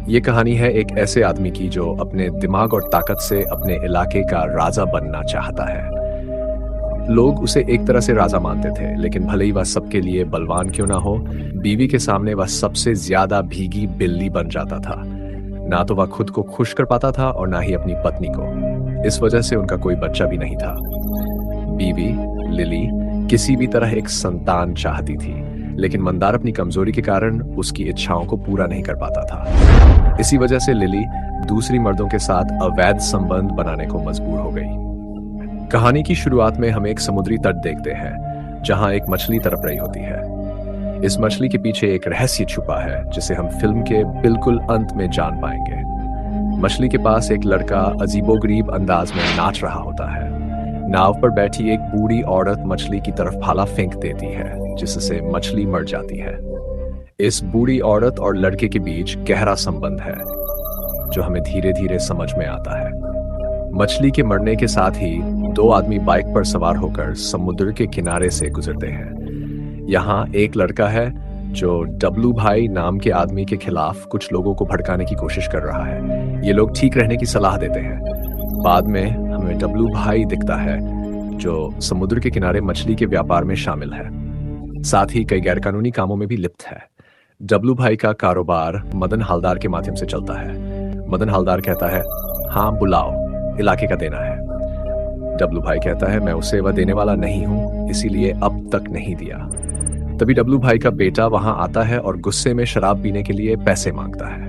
ये कहानी है एक ऐसे आदमी की जो अपने दिमाग और ताकत से अपने इलाके का राजा बनना चाहता है। लोग उसे एक तरह से राजा मानते थे, लेकिन भले ही वह सबके लिए बलवान क्यों ना हो, बीवी के सामने वह सबसे ज्यादा भीगी बिल्ली बन जाता था। ना तो वह खुद को खुश कर पाता था और ना ही अपनी पत्नी को। इस वजह से उनका कोई बच्चा भी नहीं था। बीवी लिली किसी भी तरह एक संतान चाहती थी, लेकिन मंदार अपनी कमजोरी के कारण उसकी इच्छाओं को पूरा नहीं कर पाता था। इसी वजह से लिली दूसरी मर्दों के साथ अवैध संबंध बनाने को मजबूर हो गई। कहानी की शुरुआत में हम एक समुद्री तट देखते हैं, जहां एक मछली तड़प रही होती है। इस मछली के पीछे एक रहस्य छुपा है, जिसे हम फिल्म के बिल्कुल अंत में जान पाएंगे। मछली के पास एक लड़का अजीबोगरीब अंदाज में नाच रहा होता है। नाव पर बैठी एक बूढ़ी औरत मछली की तरफ भाला फेंक देती है, जिससे मछली मर जाती है। इस बूढ़ी औरत और लड़के के बीच गहरा संबंध है, जो हमें धीरे धीरे समझ में आता है। मछली के मरने के साथ ही दो आदमी बाइक पर सवार होकर समुद्र के किनारे से गुजरते हैं। यहाँ एक लड़का है जो डब्लू भाई नाम के आदमी के खिलाफ कुछ लोगों को भड़काने की कोशिश कर रहा है। ये लोग ठीक रहने की सलाह देते हैं। बाद में हमें डब्लू भाई दिखता है, जो समुद्र के किनारे मछली के व्यापार में शामिल है, साथ ही कई गैरकानूनी कामों में भी लिप्त है। डब्लू भाई का कारोबार मदन हालदार के माध्यम से चलता है। मदन हालदार कहता है, हाँ बुलाओ, इलाके का देना है। डब्लू भाई कहता है, मैं उसे वह देने वाला नहीं हूं, इसीलिए अब तक नहीं दिया। तभी डब्लू भाई का बेटा वहां आता है और गुस्से में शराब पीने के लिए पैसे मांगता है।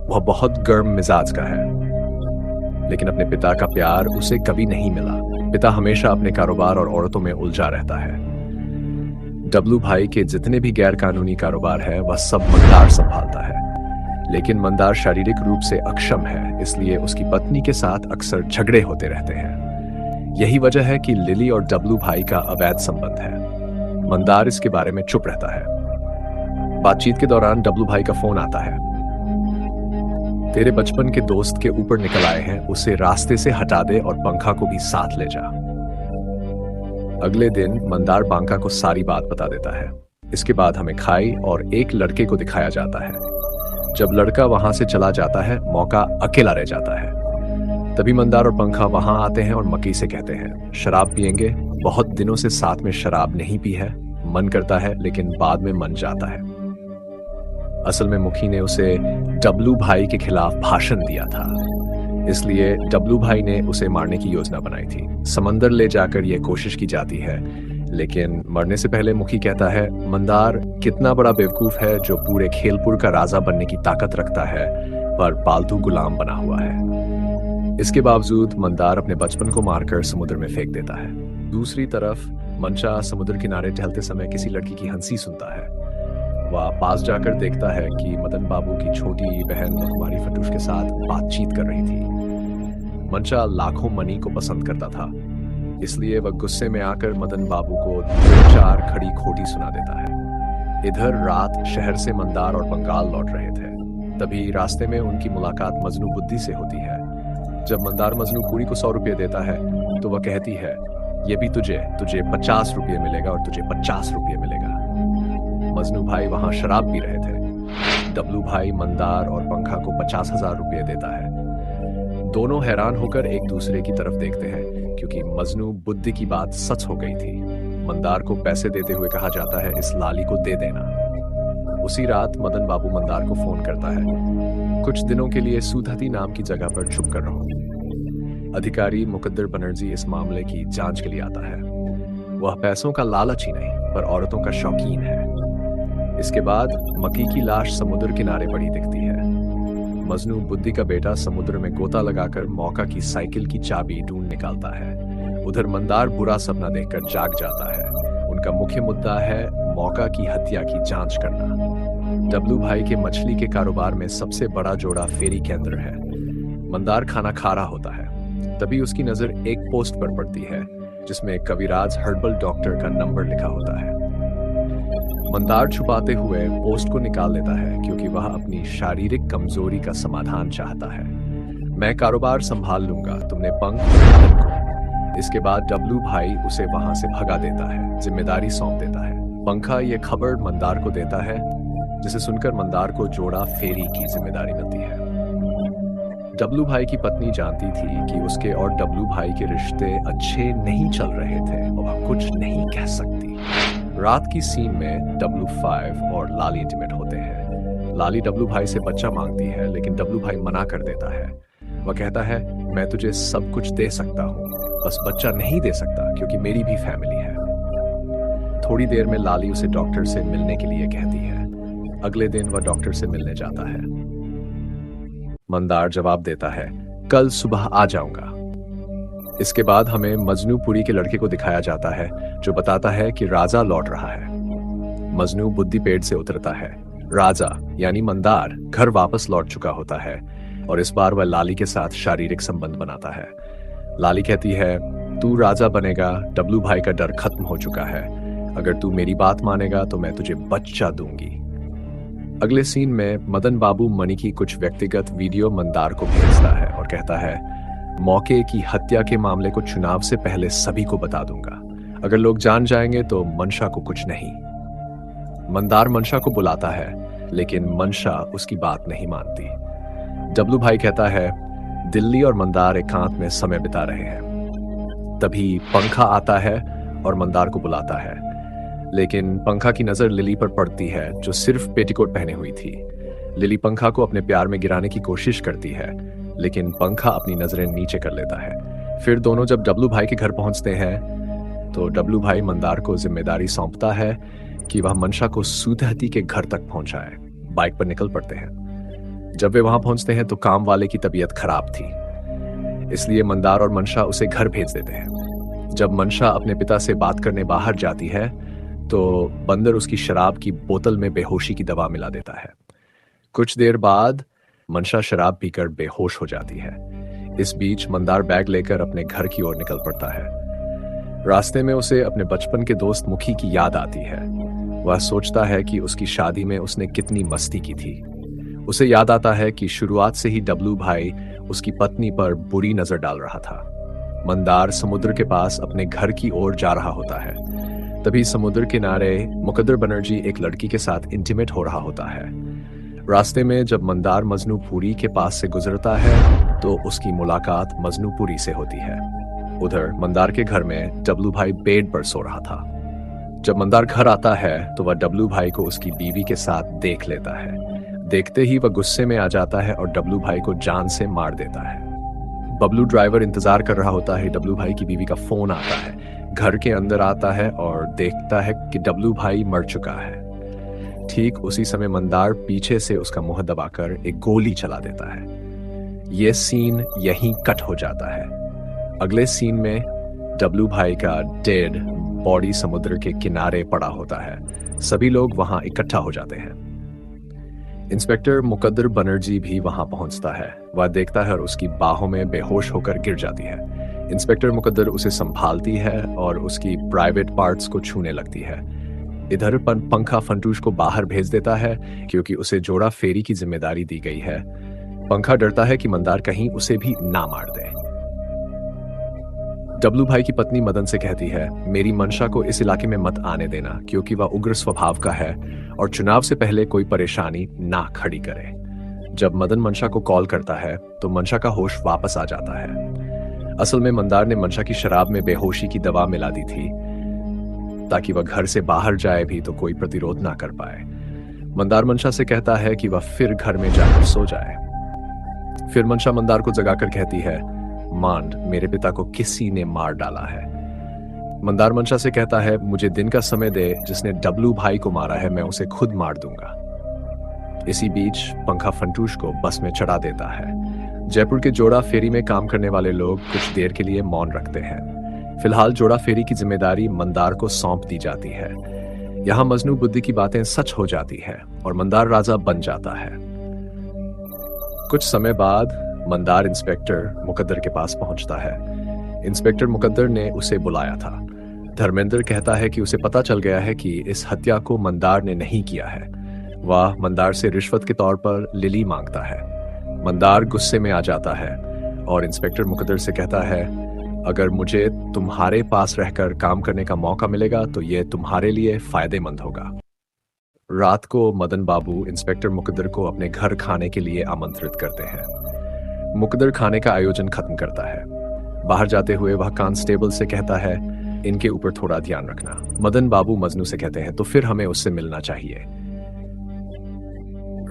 वह बहुत गर्म मिजाज का है, लेकिन अपने पिता का प्यार उसे कभी नहीं मिला। पिता हमेशा अपने कारोबार और औरतों में उलझा रहता है। डब्लू भाई के जितने भी गैर कानूनी कारोबार है, वह सब मंदार संभालता है। लेकिन मंदार शारीरिक रूप से अक्षम है, इसलिए उसकी पत्नी के साथ अक्सर झगड़े होते रहते हैं। यही वजह है कि लिली और डब्लू भाई का अवैध संबंध है। मंदार इसके बारे में चुप रहता है। बातचीत के दौरान डब्लू भाई का फोन आता है। तेरे बचपन के दोस्त के ऊपर निकल आए हैं, उसे रास्ते से हटा दे और पंखा को भी साथ ले जा। अगले दिन मंदार बांका को सारी बात बता देता है। इसके बाद हमें खाई और एक लड़के को दिखाया जाता है। जब लड़का वहां से चला जाता है, मौका अकेला रह जाता है। तभी मंदार और पंखा वहां आते हैं और मकई से कहते हैं, शराब पियेंगे? बहुत दिनों से साथ में शराब नहीं पी है, मन करता है, लेकिन बाद में मन जाता है। असल में मुखी ने उसे डब्लू भाई के खिलाफ भाषण दिया था, इसलिए डब्लू भाई ने उसे मारने की योजना बनाई थी। समंदर ले जाकर यह कोशिश की जाती है, लेकिन मरने से पहले मुखी कहता है, मंदार कितना बड़ा बेवकूफ है जो पूरे खेलपुर का राजा बनने की ताकत रखता है, पर पालतू गुलाम बना हुआ है। इसके बावजूद मंदार अपने बचपन को मारकर समुद्र में फेंक देता है। दूसरी तरफ मंचा समुद्र किनारे टहलते समय किसी लड़की की हंसी सुनता है। वह पास जाकर देखता है कि मदन बाबू की छोटी बहन कुमारी फटूश के साथ बातचीत कर रही थी। मंचा लाखों मनी को पसंद करता था, इसलिए वह गुस्से में आकर मदन बाबू को 2-4 खड़ी खोटी सुना देता है। इधर रात शहर से मंदार और बंगाल लौट रहे थे। तभी रास्ते में उनकी मुलाकात मजनू बुद्धि से होती है। जब मंदार मजनू पूरी को 100 रुपये देता है, तो वह कहती है, ये भी तुझे 50 रुपये मिलेगा और तुझे 50 रुपये मिलेगा। मजनू भाई वहां शराब पी रहे थे। डब्लू भाई मंदार और पंखा को 50,000 रुपये देता है। दोनों हैरान होकर एक दूसरे की तरफ देखते हैं, क्योंकि मजनू बुद्धि की बात सच हो गई थी। मंदार को पैसे देते हुए कहा जाता है, इस लाली को दे देना। उसी रात मदन बाबू मंदार को फोन करता है, कुछ दिनों के लिए सूधती नाम की जगह पर छुप कर रहो। अधिकारी मुकद्दर बनर्जी इस मामले की जांच के लिए आता है। वह पैसों का लालच ही नहीं, पर औरतों का शौकीन है। इसके बाद मकी की लाश समुद्र किनारे पड़ी दिखती है। मजनू बुद्धि का बेटा समुद्र में गोता लगाकर मौका की साइकिल की चाबी ढूंढ निकालता है। उधर मंदार बुरा सपना देखकर जाग जाता है। उनका मुख्य मुद्दा है मौका की हत्या की जांच करना। डब्लू भाई के मछली के कारोबार में सबसे बड़ा जोड़ा फेरी केंद्र है। मंदार खाना खा रहा होता है, तभी उसकी नजर एक पोस्ट पर पड़ती है, जिसमें कविराज हर्बल डॉक्टर का नंबर लिखा होता है। मंदार छुपाते हुए पोस्ट को निकाल लेता है, क्योंकि वह अपनी शारीरिक कमजोरी का समाधान चाहता है। मैं कारोबार संभाल लूंगा, तुमने पंख को। इसके बाद डब्लू भाई उसे वहां से भगा देता है, जिम्मेदारी सौंप देता है। पंखा ये खबर मंदार को देता है जिसे सुनकर मंदार को जोड़ा फेरी की जिम्मेदारी मिलती है। डब्लू भाई की पत्नी जानती थी कि उसके और डब्लू भाई के रिश्ते अच्छे नहीं चल रहे थे और वह कुछ नहीं कह सकती। रात की सीन में W5 और लाली इंटीमेट होते हैं। लाली डब्लू भाई से बच्चा मांगती है, लेकिन डब्लू भाई मना कर देता है। वह कहता है, मैं तुझे सब कुछ दे सकता हूँ, बस बच्चा नहीं दे सकता क्योंकि मेरी भी फैमिली है। थोड़ी देर में लाली उसे डॉक्टर से मिलने के लिए कहती है। अगले दिन वह डॉक्टर से मिलने जाता है। मंदार जवाब देता है, कल सुबह आ जाऊंगा। इसके बाद हमें मजनूपुरी के लड़के को दिखाया जाता है, जो बताता है कि राजा लौट रहा है। मजनू बुद्धि पेड़ से उतरता है। राजा यानी मंदार घर वापस लौट चुका होता है और इस बार वह लाली के साथ शारीरिक संबंध बनाता है। लाली कहती है, तू राजा बनेगा, डब्लू भाई का डर खत्म हो चुका है। अगर तू मेरी बात मानेगा तो मैं तुझे बच्चा दूंगी। अगले सीन में मदन बाबू मणि की कुछ व्यक्तिगत वीडियो मंदार को भेजता है और कहता है, मौके की हत्या के मामले को चुनाव से पहले सभी को बता दूंगा। अगर लोग जान जाएंगे तो मनशा को कुछ नहीं। मंदार मनशा को बुलाता है, लेकिन मनशा उसकी बात नहीं मानती। डब्लू भाई कहता है, दिल्ली और मंदार एकांत में समय बिता रहे हैं। तभी पंखा आता है और मंदार को बुलाता है, लेकिन पंखा की नजर लिली पर पड़ती है, जो सिर्फ पेटीकोट पहने हुई थी। लिली पंखा को अपने प्यार में गिराने की कोशिश करती है, लेकिन पंखा अपनी नजरें नीचे कर लेता है। फिर दोनों जब डब्लू भाई के घर पहुंचते हैं तो डब्लू भाई मंदार को जिम्मेदारी सौंपता है कि वह मनशा को सूतहती के घर तक पहुंचाए। बाइक पर निकल पड़ते हैं। जब वे वहां पहुंचते हैं तो काम वाले की तबीयत खराब थी, इसलिए मंदार और मनशा उसे घर भेज देते हैं। जब मनशा अपने पिता से बात करने बाहर जाती है तो बंदर उसकी शराब की बोतल में बेहोशी की दवा मिला देता है। कुछ देर बाद मनशा शराब पीकर बेहोश हो जाती है। इस बीच मंदार बैग लेकर अपने घर की ओर निकल पड़ता है। रास्ते में उसे अपने बचपन के दोस्त मुखी की याद आती है। वह सोचता है कि उसकी शादी में उसने कितनी मस्ती की थी। उसे याद आता है कि शुरुआत से ही डब्लू भाई उसकी पत्नी पर बुरी नजर डाल रहा था। मंदार समुद्र के पास अपने घर की ओर जा रहा होता है। तभी समुद्र किनारे मुकद्दर बनर्जी एक लड़की के साथ इंटीमेट हो रहा होता है। रास्ते में जब मंदार मजनूपुरी के पास से गुजरता है तो उसकी मुलाकात मजनूपुरी से होती है। उधर मंदार के घर में डब्लू भाई बेड पर सो रहा था। जब मंदार घर आता है तो वह डब्लू भाई को उसकी बीवी के साथ देख लेता है। देखते ही वह गुस्से में आ जाता है और डब्लू भाई को जान से मार देता है। बबलू ड्राइवर इंतजार कर रहा होता है। डब्लू भाई की बीवी का फोन आता है। घर के अंदर आता है और देखता है कि डब्लू भाई मर चुका है। ठीक उसी समय मंदार पीछे से उसका मुंह दबाकर एक गोली चला देता है। यह सीन यहीं कट हो जाता है। अगले सीन में डब्लू भाई का डेड बॉडी समुद्र के किनारे पड़ा होता है। सभी लोग वहां इकट्ठा हो जाते हैं। इंस्पेक्टर मुकद्दर बनर्जी भी वहां पहुंचता है। वह देखता है और उसकी बाहों में बेहोश होकर गिर जाती है। इंस्पेक्टर मुकद्दर उसे संभालती है और उसकी प्राइवेट पार्ट्स को छूने लगती है। इधर पंखा फंटूश को बाहर भेज देता है क्योंकि उसे जोड़ा फेरी की जिम्मेदारी दी गई है। पंखा डरता है कि मंदार कहीं उसे भी ना मार दे। डब्लू भाई की पत्नी मदन से कहती है, मेरी मनशा को इस इलाके में मत आने देना क्योंकि वह उग्र स्वभाव का है और चुनाव से पहले कोई परेशानी ना खड़ी करे। जब मदन मनशा को कॉल करता है तो मनशा का होश वापस आ जाता है। असल में मंदार ने मनशा की शराब में बेहोशी की दवा मिला दी थी ताकि वह घर से बाहर जाए भी तो कोई प्रतिरोध ना कर पाए। मंदार मनशा से कहता है कि वह फिर घर में जाकर सो जाए। फिर मनशा मंदार को जगाकर कहती है, मांड, मेरे पिता को किसी ने मार डाला है। मंदार मनशा से कहता है, मुझे दिन का समय दे, जिसने डब्लू भाई को मारा है मैं उसे खुद मार दूंगा। इसी बीच पंखा फंटूश को बस में चढ़ा देता है। जयपुर के जोड़ा फेरी में काम करने वाले लोग कुछ देर के लिए मौन रखते हैं। फिलहाल जोड़ा फेरी की जिम्मेदारी मंदार को सौंप दी जाती है। यहां मजनू बुद्धि की बातें सच हो जाती है और मंदार राजा बन जाता है। कुछ समय बाद मंदार इंस्पेक्टर मुकद्दर के पास पहुंचता है। इंस्पेक्टर मुकद्दर ने उसे बुलाया था। धर्मेंद्र कहता है कि उसे पता चल गया है कि इस हत्या को मंदार ने नहीं किया है। वह मंदार से रिश्वत के तौर पर लिली मांगता है। मंदार गुस्से में आ जाता है और इंस्पेक्टर मुकद्दर से कहता है, अगर मुझे तुम्हारे पास रहकर काम करने का मौका मिलेगा तो यह तुम्हारे लिए फायदेमंद होगा। रात को मदन बाबू इंस्पेक्टर मुकद्दर को अपने घर खाने के लिए आमंत्रित करते हैं। मुकद्दर खाने का आयोजन खत्म करता है। बाहर जाते हुए वह कांस्टेबल से कहता है, इनके ऊपर थोड़ा ध्यान रखना। मदन बाबू मजनू से कहते हैं, तो फिर हमें उससे मिलना चाहिए।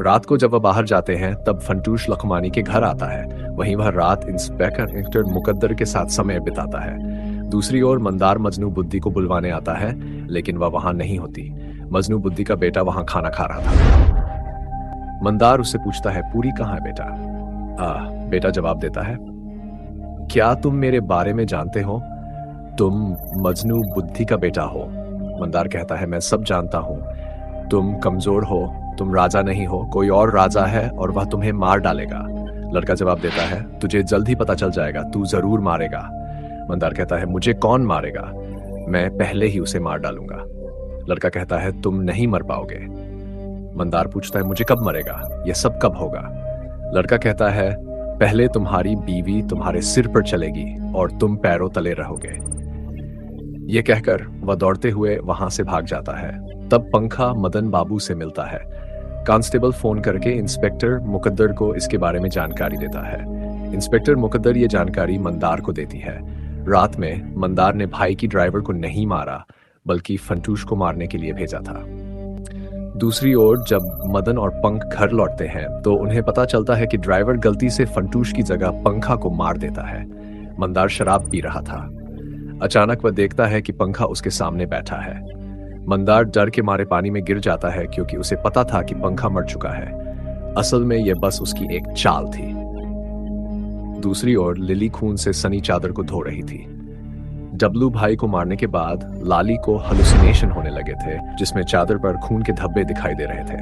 रात को जब वह बाहर जाते हैं तब फंटूश लखमानी के घर आता है। वहीं वह रात इंस्पेक्टर मुकद्दर के साथ समय बिताता है। दूसरी ओर मंदार मजनू बुद्धि को बुलवाने आता है, लेकिन वह वहां नहीं होती। मजनू बुद्धि का बेटा वहां खाना खा रहा था। मंदार उससे पूछता है, पूरी कहाँ है बेटा? बेटा जवाब देता है, क्या तुम मेरे बारे में जानते हो? तुम मजनू बुद्धि का बेटा हो। मंदार कहता है, मैं सब जानता हूं। तुम कमजोर हो, तुम राजा नहीं हो, कोई और राजा है और वह तुम्हें मार डालेगा। लड़का जवाब देता है, तुझे जल्द ही पता चल जाएगा, तू जरूर मारेगा। मंदार कहता है, मुझे कौन मारेगा? मैं पहले ही उसे मार डालूंगा। लड़का कहता है, तुम नहीं मर पाओगे। मंदार पूछता है, मुझे कब मरेगा? यह सब कब होगा? लड़का कहता है, पहले तुम्हारी बीवी तुम्हारे सिर पर चलेगी और तुम पैरों तले रहोगे। यह कहकर वह दौड़ते हुए वहां से भाग जाता है। तब पंखा मदन बाबू से मिलता है। कांस्टेबल फोन करके इंस्पेक्टर मुकद्दर को इसके बारे में जानकारी देता है। इंस्पेक्टर मुकद्दर ये जानकारी मंदार को देती है। रात में मंदार ने भाई की ड्राइवर को नहीं मारा, बल्कि फंटूश को मारने के लिए भेजा था। दूसरी ओर जब मदन और पंख घर लौटते हैं तो उन्हें पता चलता है कि ड्राइवर गलती से फंटूश की जगह पंखा को मार देता है। मंदार शराब पी रहा था। अचानक वह देखता है कि पंखा उसके सामने बैठा है। मंदार डर के मारे पानी में गिर जाता है, क्योंकि उसे पता था कि पंखा मर चुका है। असल में यह बस उसकी एक चाल थी। दूसरी ओर लिली खून से सनी चादर को धो रही थी। डब्लू भाई को मारने के बाद लाली को हेलुसिनेशन होने लगे थे, जिसमें चादर पर खून के धब्बे दिखाई दे रहे थे।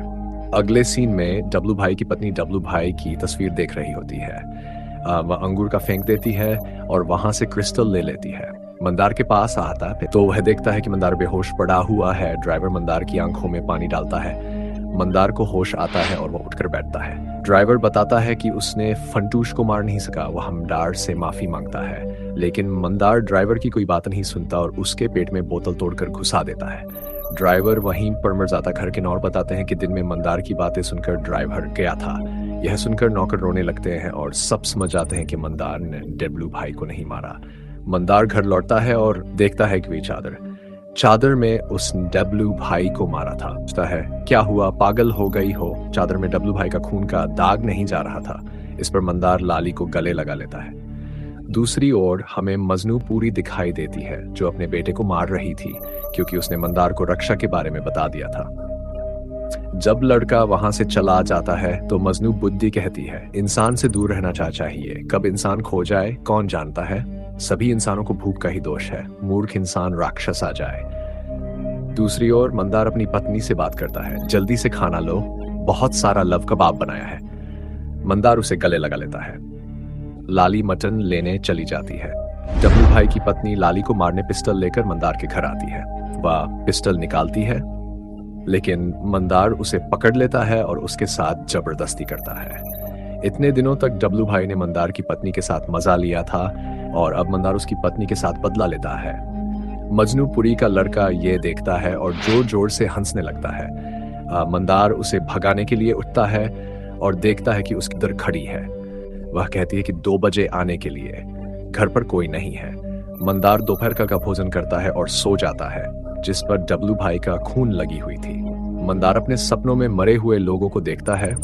अगले सीन में डब्लू भाई की पत्नी डब्लू भाई की तस्वीर देख रही होती है। वह अंगूर का फेंक देती है और वहां से क्रिस्टल ले लेती है। मंदार के पास आता है तो वह देखता है कि मंदार बेहोश पड़ा हुआ है। ड्राइवर मंदार की आंखों में पानी डालता है। मंदार को होश आता है और वह उठकर बैठता है। ड्राइवर बताता है कि उसने फंटूश को मार नहीं सका। वह मंदार से माफी मांगता है, लेकिन मंदार ड्राइवर की कोई बात नहीं सुनता और उसके पेट में बोतल तोड़कर घुसा देता है। ड्राइवर वहीं पर मर जाता। घर के नौकर बताते हैं कि दिन में मंदार की बातें सुनकर ड्राइवर गया था। यह सुनकर नौकर रोने लगते हैं और सब समझ जाते हैं कि मंदार ने डब्लू भाई को नहीं मारा। मंदार घर लौटता है और देखता है कि वे चादर में उस डब्लू भाई को मारा था। पूछता है, क्या हुआ, पागल हो गई हो? चादर में डब्लू भाई का खून का दाग नहीं जा रहा था। इस पर मंदार लाली को गले लगा लेता है। दूसरी ओर हमें मजनू पूरी दिखाई देती है, जो अपने बेटे को मार रही थी, क्योंकि उसने मंदार को रक्षा के बारे में बता दिया था। जब लड़का वहां से चला जाता है तो मजनू बुद्धि कहती है, इंसान से दूर रहना चाहिए। कब इंसान खो जाए कौन जानता है। सभी इंसानों को भूख का ही दोष है। मूर्ख इंसान राक्षस आ जाए। दूसरी ओर मंदार अपनी पत्नी से बात करता है, जल्दी से खाना लो, बहुत सारा लव कबाब बनाया है। मंदार उसे गले लगा लेता है। लाली मटन लेने चली जाती है। डब्लू भाई की पत्नी लाली को मारने पिस्टल लेकर मंदार के घर आती है। वह पिस्टल निकालती है, लेकिन मंदार उसे पकड़ लेता है और उसके साथ जबरदस्ती करता है। इतने दिनों तक डब्लू भाई ने मंदार की पत्नी के साथ मजा लिया था और अब मंदार उसकी पत्नी के साथ बदला लेता है। मजनूपुरी का लड़का ये देखता है और जोर जोर से हंसने लगता है। मंदार उसे भगाने के लिए उठता है और देखता है कि उसकी दर खड़ी है। वह कहती है कि 2 बजे आने के लिए। घर पर कोई नहीं है। मंदार दोपहर का भोजन करता है और सो जाता है, जिस पर डब्लू भाई का खून लगी हुई थी। मंदार अपने सपनों में मरे हुए लोगों को देखता है,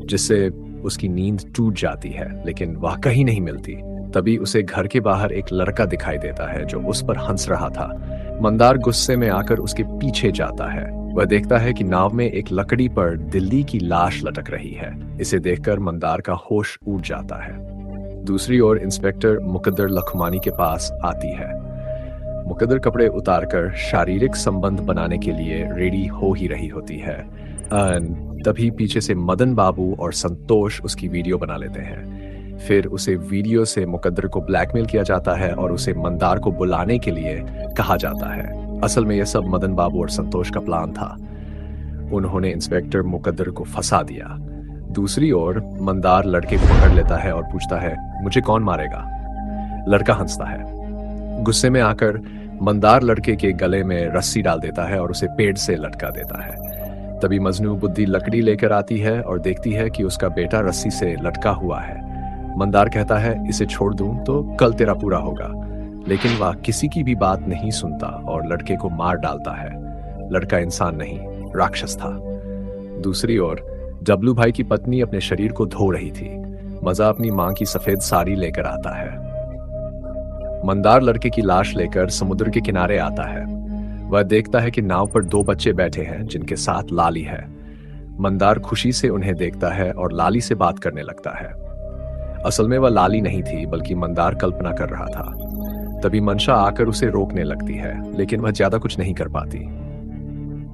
जिससे उसकी नींद टूट जाती है, लेकिन वह कहीं नहीं मिलती। तभी उसे घर के बाहर एक लड़का दिखाई देता है जो उस पर हंस रहा था। मंदार गुस्से में आकर उसके पीछे जाता है। वह देखता है कि नाव में एक लकड़ी पर दिल्ली की लाश लटक रही है। इसे देखकर मंदार का होश उड़ जाता है। दूसरी ओर इंस्पेक्टर मुकद्दर लखमानी के पास आती है। मुकद्दर कपड़े उतारकर शारीरिक संबंध बनाने के लिए रेडी हो ही रही होती है। तभी पीछे से मदन बाबू और संतोष उसकी वीडियो बना लेते हैं। फिर उसे वीडियो से मुकद्दर को ब्लैकमेल किया जाता है और उसे मंदार को बुलाने के लिए कहा जाता है। असल में यह सब मदन बाबू और संतोष का प्लान था। उन्होंने इंस्पेक्टर मुकद्दर को फंसा दिया। दूसरी ओर मंदार लड़के को पकड़ लेता है और पूछता है, मुझे कौन मारेगा? लड़का हंसता है। गुस्से में आकर मंदार लड़के के गले में रस्सी डाल देता है और उसे पेड़ से लटका देता है। तभी मजनू बुद्धि लकड़ी लेकर आती है और देखती है कि उसका बेटा रस्सी से लटका हुआ है। मंदार कहता है, इसे छोड़ दूं तो कल तेरा पूरा होगा, लेकिन वह किसी की भी बात नहीं सुनता और लड़के को मार डालता है। लड़का इंसान नहीं, राक्षस था। दूसरी ओर डब्लू भाई की पत्नी अपने शरीर को धो रही थी। मजा अपनी मां की सफेद साड़ी लेकर आता है। मंदार लड़के की लाश लेकर समुद्र के किनारे आता है। वह देखता है कि नाव पर 2 बच्चे बैठे हैं जिनके साथ लाली है। मंदार खुशी से उन्हें देखता है और लाली से बात करने लगता है। असल में वह लाली नहीं थी, बल्कि मंदार कल्पना कर रहा था। तभी मनशा आकर उसे रोकने लगती है, लेकिन वह ज्यादा कुछ नहीं कर पाती।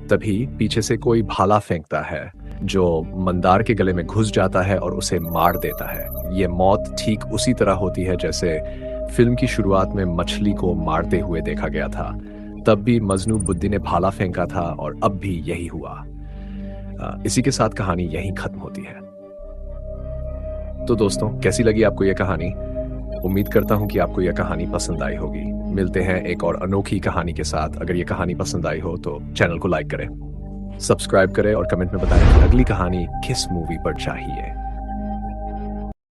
तभी पीछे से कोई भाला फेंकता है जो मंदार के गले में घुस जाता है और उसे मार देता है। ये मौत ठीक उसी तरह होती है जैसे फिल्म की शुरुआत में मछली को मारते हुए देखा गया था। तब भी मजनू बुद्धि ने भाला फेंका था और अब भी यही हुआ। इसी के साथ कहानी यहीं खत्म होती है। तो दोस्तों, कैसी लगी आपको यह कहानी? उम्मीद करता हूं कि आपको यह कहानी पसंद आई होगी। मिलते हैं एक और अनोखी कहानी के साथ। अगर यह कहानी पसंद आई हो तो चैनल को लाइक करें, सब्सक्राइब करें और कमेंट में बताएं कि अगली कहानी किस मूवी पर चाहिए।